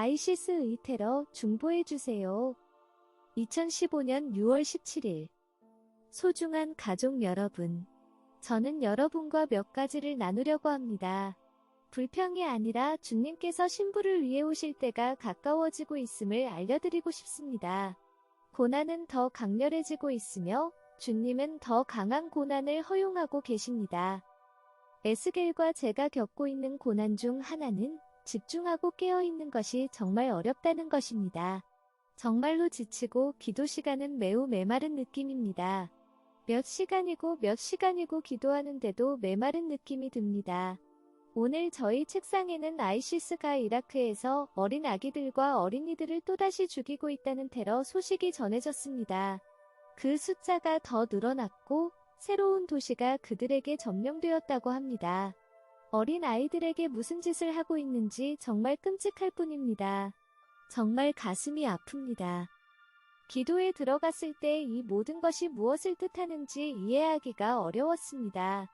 아이시스의 테러 중보해주세요. 2015년 6월 17일 소중한 가족 여러분, 저는 여러분과 몇 가지를 나누려고 합니다. 불평이 아니라 주님께서 신부를 위해 오실 때가 가까워지고 있음을 알려드리고 싶습니다. 고난은 더 강렬해지고 있으며 주님은 더 강한 고난을 허용하고 계십니다. 에스겔과 제가 겪고 있는 고난 중 하나는 집중하고 깨어있는 것이 정말 어렵다는 것입니다. 정말로 지치고 기도 시간은 매우 메마른 느낌입니다. 몇 시간이고 기도하는데도 메마른 느낌이 듭니다. 오늘 저희 책상에는 아이시스가 이라크에서 어린 아기들과 어린이들을 또다시 죽이고 있다는 테러 소식이 전해졌습니다. 그 숫자가 더 늘어났고 새로운 도시가 그들에게 점령되었다고 합니다. 어린 아이들에게 무슨 짓을 하고 있는지 정말 끔찍할 뿐입니다. 정말 가슴이 아픕니다. 기도에 들어갔을 때 이 모든 것이 무엇을 뜻하는지 이해하기가 어려웠습니다.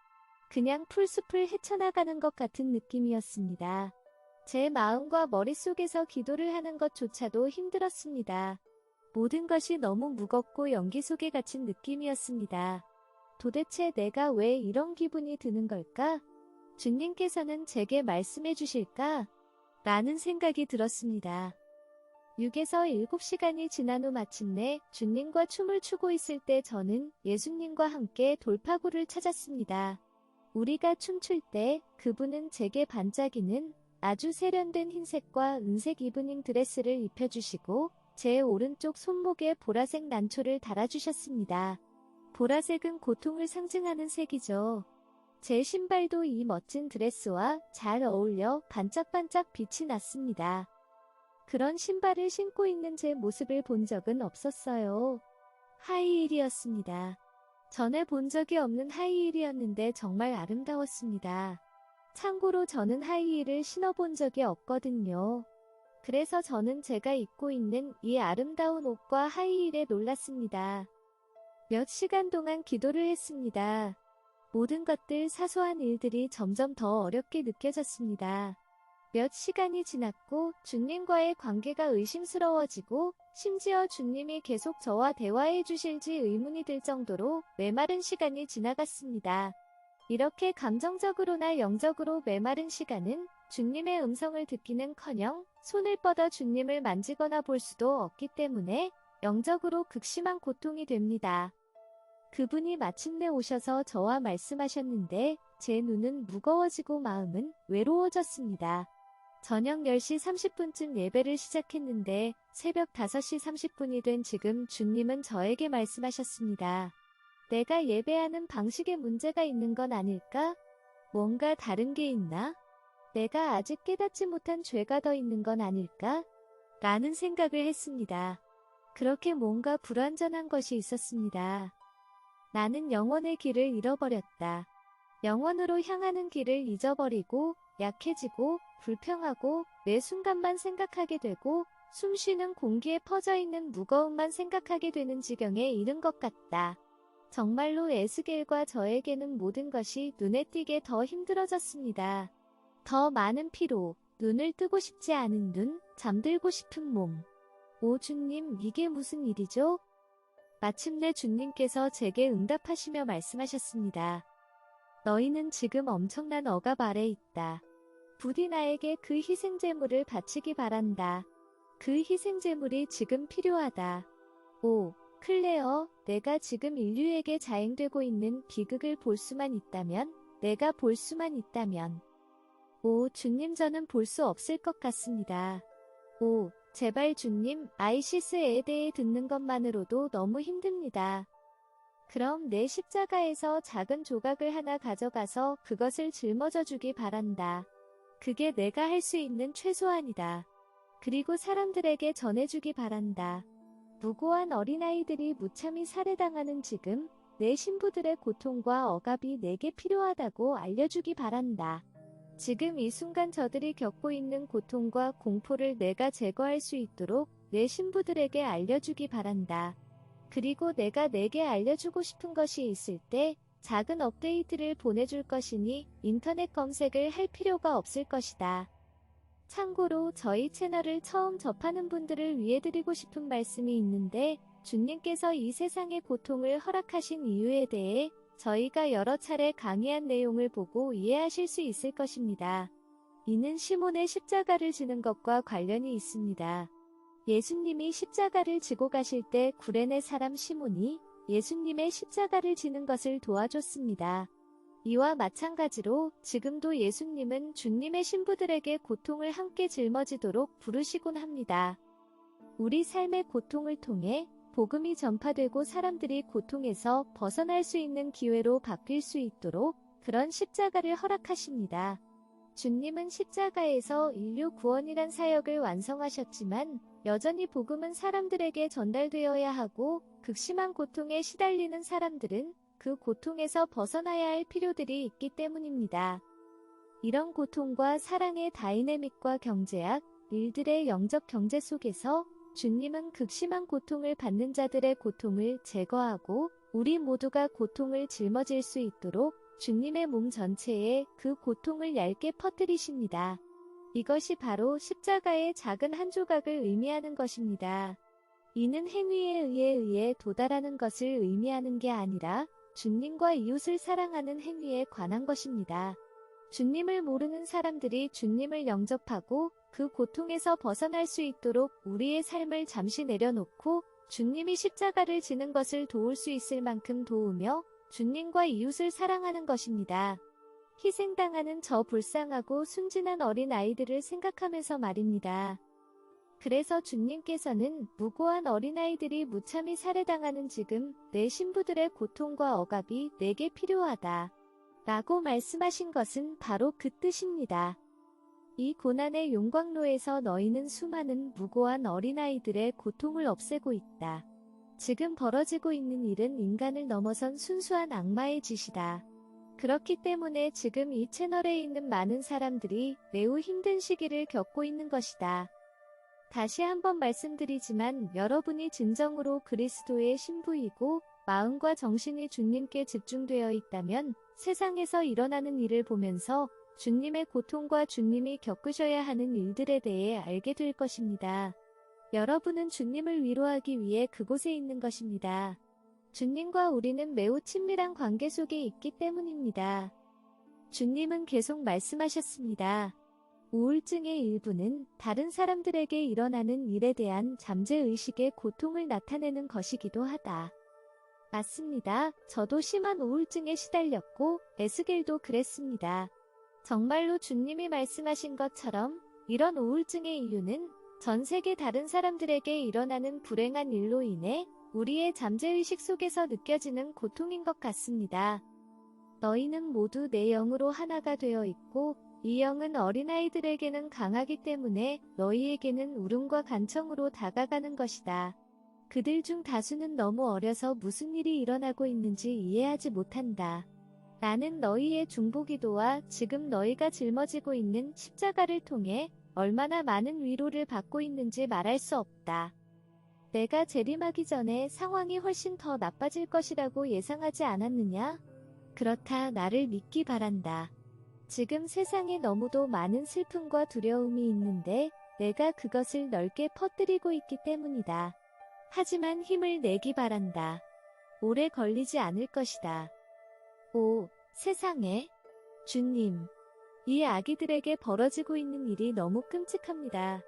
그냥 풀숲을 헤쳐나가는 것 같은 느낌이었습니다. 제 마음과 머릿속에서 기도를 하는 것조차도 힘들었습니다. 모든 것이 너무 무겁고 연기 속에 갇힌 느낌이었습니다. 도대체 내가 왜 이런 기분이 드는 걸까? 주님께서는 제게 말씀해 주실까? 라는 생각이 들었습니다. 6에서 7시간이 지난 후 마침내 주님과 춤을 추고 있을 때 저는 예수님과 함께 돌파구를 찾았습니다. 우리가 춤출 때 그분은 제게 반짝이는 아주 세련된 흰색과 은색 이브닝 드레스를 입혀주시고 제 오른쪽 손목에 보라색 난초를 달아주셨습니다. 보라색은 고통을 상징하는 색이죠. 제 신발도 이 멋진 드레스와 잘 어울려 반짝반짝 빛이 났습니다. 그런 신발을 신고 있는 제 모습을 본 적은 없었어요. 하이힐이었습니다. 전에 본 적이 없는 하이힐이었는데 정말 아름다웠습니다. 참고로 저는 하이힐을 신어본 적이 없거든요. 그래서 저는 제가 입고 있는 이 아름다운 옷과 하이힐에 놀랐습니다. 몇 시간 동안 기도를 했습니다. 모든 것들, 사소한 일들이 점점 더 어렵게 느껴졌습니다. 몇 시간이 지났고 주님과의 관계가 의심스러워지고 심지어 주님이 계속 저와 대화해 주실지 의문이 들 정도로 메마른 시간이 지나갔습니다. 이렇게 감정적으로나 영적으로 메마른 시간은 주님의 음성을 듣기는커녕 손을 뻗어 주님을 만지거나 볼 수도 없기 때문에 영적으로 극심한 고통이 됩니다. 그분이 마침내 오셔서 저와 말씀하셨는데 제 눈은 무거워지고 마음은 외로워졌습니다. 저녁 10시 30분쯤 예배를 시작했는데 새벽 5시 30분이 된 지금 주님은 저에게 말씀하셨습니다. 내가 예배하는 방식에 문제가 있는 건 아닐까? 뭔가 다른 게 있나? 내가 아직 깨닫지 못한 죄가 더 있는 건 아닐까? 라는 생각을 했습니다. 그렇게 뭔가 불완전한 것이 있었습니다. 나는 영혼의 길을 잃어버렸다. 영혼으로 향하는 길을 잊어버리고 약해지고 불평하고 매 순간만 생각하게 되고 숨쉬는 공기에 퍼져있는 무거움만 생각하게 되는 지경에 이른 것 같다. 정말로 에스겔과 저에게는 모든 것이 눈에 띄게 더 힘들어졌습니다. 더 많은 피로, 눈을 뜨고 싶지 않은 눈, 잠들고 싶은 몸. 오 주님, 이게 무슨 일이죠? 마침내 주님께서 제게 응답하시며 말씀하셨습니다. 너희는 지금 엄청난 억압 아래 있다. 부디 나에게 그 희생제물을 바치기 바란다. 그 희생제물이 지금 필요하다. 오, 클레어, 내가 지금 인류에게 자행되고 있는 비극을 볼 수만 있다면, 내가 볼 수만 있다면. 오, 주님 저는 볼 수 없을 것 같습니다. 오, 제발 주님, 아이시스에 대해 듣는 것만으로도 너무 힘듭니다. 그럼 내 십자가에서 작은 조각을 하나 가져가서 그것을 짊어져 주기 바란다. 그게 내가 할 수 있는 최소한이다. 그리고 사람들에게 전해주기 바란다. 무고한 어린아이들이 무참히 살해당하는 지금 내 신부들의 고통과 억압이 내게 필요하다고 알려주기 바란다. 지금 이 순간 저들이 겪고 있는 고통과 공포를 내가 제거할 수 있도록 내 신부들에게 알려주기 바란다. 그리고 내가 내게 알려주고 싶은 것이 있을 때 작은 업데이트를 보내줄 것이니 인터넷 검색을 할 필요가 없을 것이다. 참고로 저희 채널을 처음 접하는 분들을 위해 드리고 싶은 말씀이 있는데, 주님께서 이 세상의 고통을 허락하신 이유에 대해 저희가 여러 차례 강의한 내용을 보고 이해하실 수 있을 것입니다. 이는 시몬의 십자가를 지는 것과 관련이 있습니다. 예수님이 십자가를 지고 가실 때 구레네 사람 시몬이 예수님의 십자가를 지는 것을 도와줬습니다. 이와 마찬가지로 지금도 예수님은 주님의 신부들에게 고통을 함께 짊어지도록 부르시곤 합니다. 우리 삶의 고통을 통해 복음이 전파되고 사람들이 고통에서 벗어날 수 있는 기회로 바뀔 수 있도록 그런 십자가를 허락하십니다. 주님은 십자가에서 인류 구원이란 사역을 완성하셨지만 여전히 복음은 사람들에게 전달되어야 하고 극심한 고통에 시달리는 사람들은 그 고통에서 벗어나야 할 필요들이 있기 때문입니다. 이런 고통과 사랑의 다이내믹과 경제학, 일들의 영적 경제 속에서 주님은 극심한 고통을 받는 자들의 고통을 제거하고 우리 모두가 고통을 짊어질 수 있도록 주님의 몸 전체에 그 고통을 얇게 퍼뜨리십니다. 이것이 바로 십자가의 작은 한 조각을 의미하는 것입니다. 이는 행위에 의해 도달하는 것을 의미하는 게 아니라 주님과 이웃을 사랑하는 행위에 관한 것입니다. 주님을 모르는 사람들이 주님을 영접하고 그 고통에서 벗어날 수 있도록 우리의 삶을 잠시 내려놓고 주님이 십자가를 지는 것을 도울 수 있을 만큼 도우며 주님과 이웃을 사랑하는 것입니다. 희생당하는 저 불쌍하고 순진한 어린 아이들을 생각하면서 말입니다. 그래서 주님께서는 무고한 어린아이들이 무참히 살해당하는 지금 내 신부들의 고통과 억압이 내게 필요하다. 라고 말씀하신 것은 바로 그 뜻입니다. 이 고난의 용광로에서 너희는 수많은 무고한 어린아이들의 고통을 없애고 있다. 지금 벌어지고 있는 일은 인간을 넘어선 순수한 악마의 짓이다. 그렇기 때문에 지금 이 채널에 있는 많은 사람들이 매우 힘든 시기를 겪고 있는 것이다. 다시 한번 말씀드리지만 여러분이 진정으로 그리스도의 신부이고 마음과 정신이 주님께 집중되어 있다면 세상에서 일어나는 일을 보면서 주님의 고통과 주님이 겪으셔야 하는 일들에 대해 알게 될 것입니다. 여러분은 주님을 위로하기 위해 그곳에 있는 것입니다. 주님과 우리는 매우 친밀한 관계 속에 있기 때문입니다. 주님은 계속 말씀하셨습니다. 우울증의 일부는 다른 사람들에게 일어나는 일에 대한 잠재의식의 고통을 나타내는 것이기도 하다. 맞습니다. 저도 심한 우울증에 시달렸고 에스겔도 그랬습니다. 정말로 주님이 말씀하신 것처럼 이런 우울증의 이유는 전 세계 다른 사람들에게 일어나는 불행한 일로 인해 우리의 잠재의식 속에서 느껴지는 고통인 것 같습니다. 너희는 모두 내 영으로 하나가 되어 있고 이 영은 어린아이들에게는 강하기 때문에 너희에게는 울음과 간청으로 다가가는 것이다. 그들 중 다수는 너무 어려서 무슨 일이 일어나고 있는지 이해하지 못한다. 나는 너희의 중보기도와 지금 너희가 짊어지고 있는 십자가를 통해 얼마나 많은 위로를 받고 있는지 말할 수 없다. 내가 재림하기 전에 상황이 훨씬 더 나빠질 것이라고 예상하지 않았느냐? 그렇다 나를 믿기 바란다. 지금 세상에 너무도 많은 슬픔과 두려움이 있는데 내가 그것을 넓게 퍼뜨리고 있기 때문이다. 하지만 힘을 내기 바란다. 오래 걸리지 않을 것이다. 오, 세상에. 주님. 이 아기들에게 벌어지고 있는 일이 너무 끔찍합니다.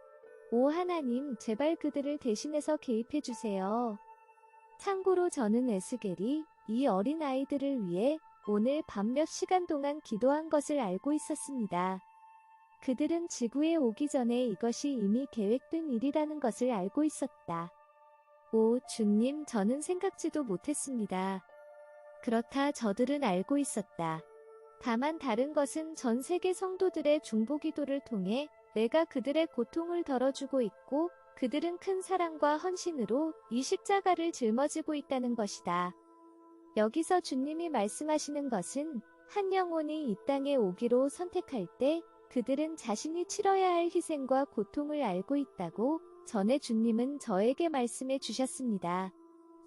오 하나님, 제발 그들을 대신해서 개입해주세요. 참고로 저는 에스겔이 이 어린 아이들을 위해 오늘 밤 몇 시간 동안 기도한 것을 알고 있었습니다. 그들은 지구에 오기 전에 이것이 이미 계획된 일이라는 것을 알고 있었다. 오, 주님, 저는 생각지도 못했습니다. 그렇다 저들은 알고 있었다. 다만 다른 것은 전 세계 성도들의 중보기도를 통해 내가 그들의 고통을 덜어주고 있고 그들은 큰 사랑과 헌신으로 이 십자가를 짊어지고 있다는 것이다. 여기서 주님이 말씀하시는 것은 한 영혼이 이 땅에 오기로 선택할 때 그들은 자신이 치러야 할 희생과 고통을 알고 있다고 전에 주님은 저에게 말씀해 주셨습니다.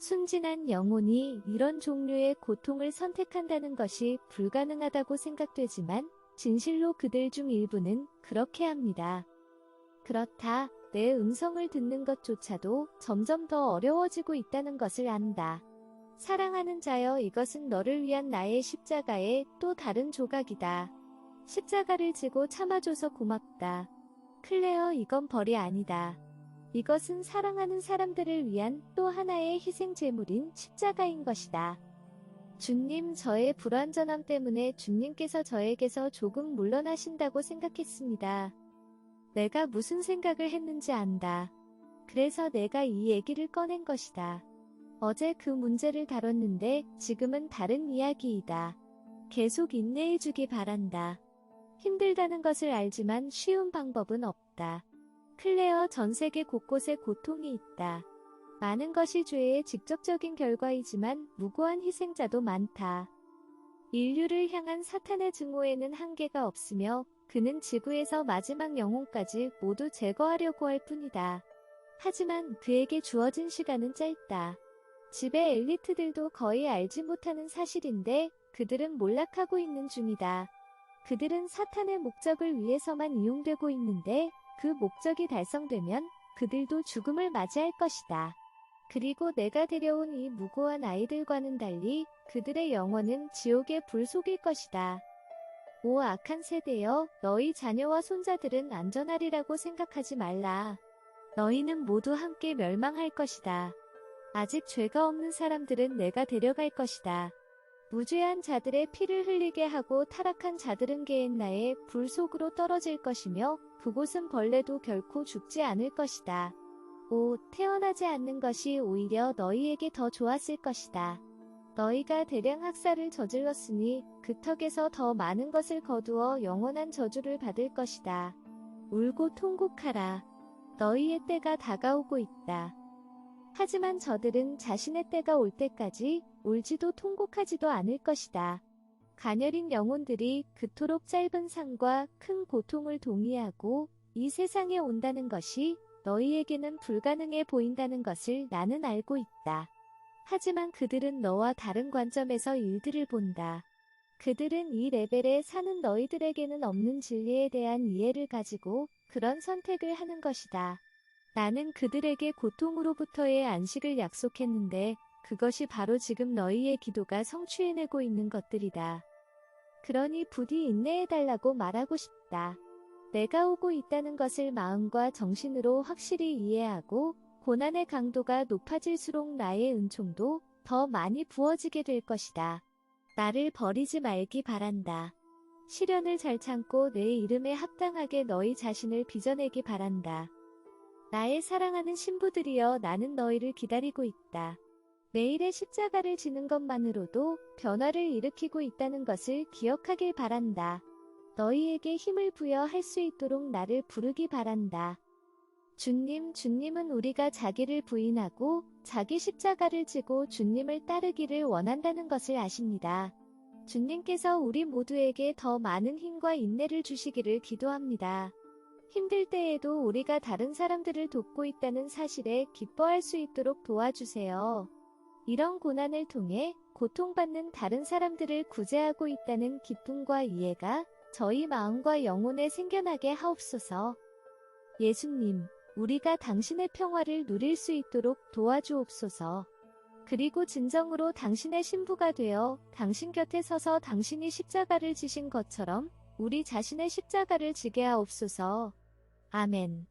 순진한 영혼이 이런 종류의 고통을 선택한다는 것이 불가능하다고 생각되지만 진실로 그들 중 일부는 그렇게 합니다. 그렇다. 내 음성을 듣는 것조차도 점점 더 어려워지고 있다는 것을 안다. 사랑하는 자여, 이것은 너를 위한 나의 십자가의 또 다른 조각이다. 십자가를 지고 참아줘서 고맙다. 클레어, 이건 벌이 아니다. 이것은 사랑하는 사람들을 위한 또 하나의 희생 제물인 십자가인 것이다. 주님, 저의 불완전함 때문에 주님께서 저에게서 조금 물러나신다고 생각했습니다. 내가 무슨 생각을 했는지 안다. 그래서 내가 이 얘기를 꺼낸 것이다. 어제 그 문제를 다뤘는데 지금은 다른 이야기이다. 계속 인내해주기 바란다. 힘들다는 것을 알지만 쉬운 방법은 없다. 클레어, 전 세계 곳곳에 고통이 있다. 많은 것이 죄의 직접적인 결과이지만 무고한 희생자도 많다. 인류를 향한 사탄의 증오에는 한계가 없으며 그는 지구에서 마지막 영혼까지 모두 제거하려고 할 뿐이다. 하지만 그에게 주어진 시간은 짧다. 집의 엘리트들도 거의 알지 못하는 사실인데 그들은 몰락하고 있는 중이다. 그들은 사탄의 목적을 위해서만 이용되고 있는데 그 목적이 달성되면 그들도 죽음을 맞이할 것이다. 그리고 내가 데려온 이 무고한 아이들과는 달리 그들의 영혼은 지옥의 불 속일 것이다. 오 악한 세대여, 너희 자녀와 손자들은 안전하리라고 생각하지 말라. 너희는 모두 함께 멸망할 것이다. 아직 죄가 없는 사람들은 내가 데려갈 것이다. 무죄한 자들의 피를 흘리게 하고 타락한 자들은 게엔나의 불 속으로 떨어질 것이며 그곳은 벌레도 결코 죽지 않을 것이다. 오, 태어나지 않는 것이 오히려 너희에게 더 좋았을 것이다. 너희가 대량 학살을 저질렀으니 그 턱에서 더 많은 것을 거두어 영원한 저주를 받을 것이다. 울고 통곡하라. 너희의 때가 다가오고 있다. 하지만 저들은 자신의 때가 올 때까지 울지도 통곡하지도 않을 것이다. 가녀린 영혼들이 그토록 짧은 삶과 큰 고통을 동의하고 이 세상에 온다는 것이 너희에게는 불가능해 보인다는 것을 나는 알고 있다. 하지만 그들은 너와 다른 관점에서 일들을 본다. 그들은 이 레벨에 사는 너희들에게는 없는 진리에 대한 이해를 가지고 그런 선택을 하는 것이다. 나는 그들에게 고통으로부터의 안식을 약속했는데 그것이 바로 지금 너희의 기도가 성취해내고 있는 것들이다. 그러니 부디 인내해달라고 말하고 싶다. 내가 오고 있다는 것을 마음과 정신으로 확실히 이해하고 고난의 강도가 높아질수록 나의 은총도 더 많이 부어지게 될 것이다. 나를 버리지 말기 바란다. 시련을 잘 참고 내 이름에 합당하게 너희 자신을 빚어내기 바란다. 나의 사랑하는 신부들이여, 나는 너희를 기다리고 있다. 매일의 십자가를 지는 것만으로도 변화를 일으키고 있다는 것을 기억하길 바란다. 너희에게 힘을 부여할 수 있도록 나를 부르기 바란다. 주님은 우리가 자기를 부인하고 자기 십자가를 지고 주님을 따르기를 원한다는 것을 아십니다. 주님께서 우리 모두에게 더 많은 힘과 인내를 주시기를 기도합니다. 힘들 때에도 우리가 다른 사람들을 돕고 있다는 사실에 기뻐할 수 있도록 도와주세요. 이런 고난을 통해 고통받는 다른 사람들을 구제하고 있다는 기쁨과 이해가 저희 마음과 영혼에 생겨나게 하옵소서. 예수님, 우리가 당신의 평화를 누릴 수 있도록 도와주옵소서. 그리고 진정으로 당신의 신부가 되어 당신 곁에 서서 당신이 십자가를 지신 것처럼 우리 자신의 십자가를 지게 하옵소서. 아멘.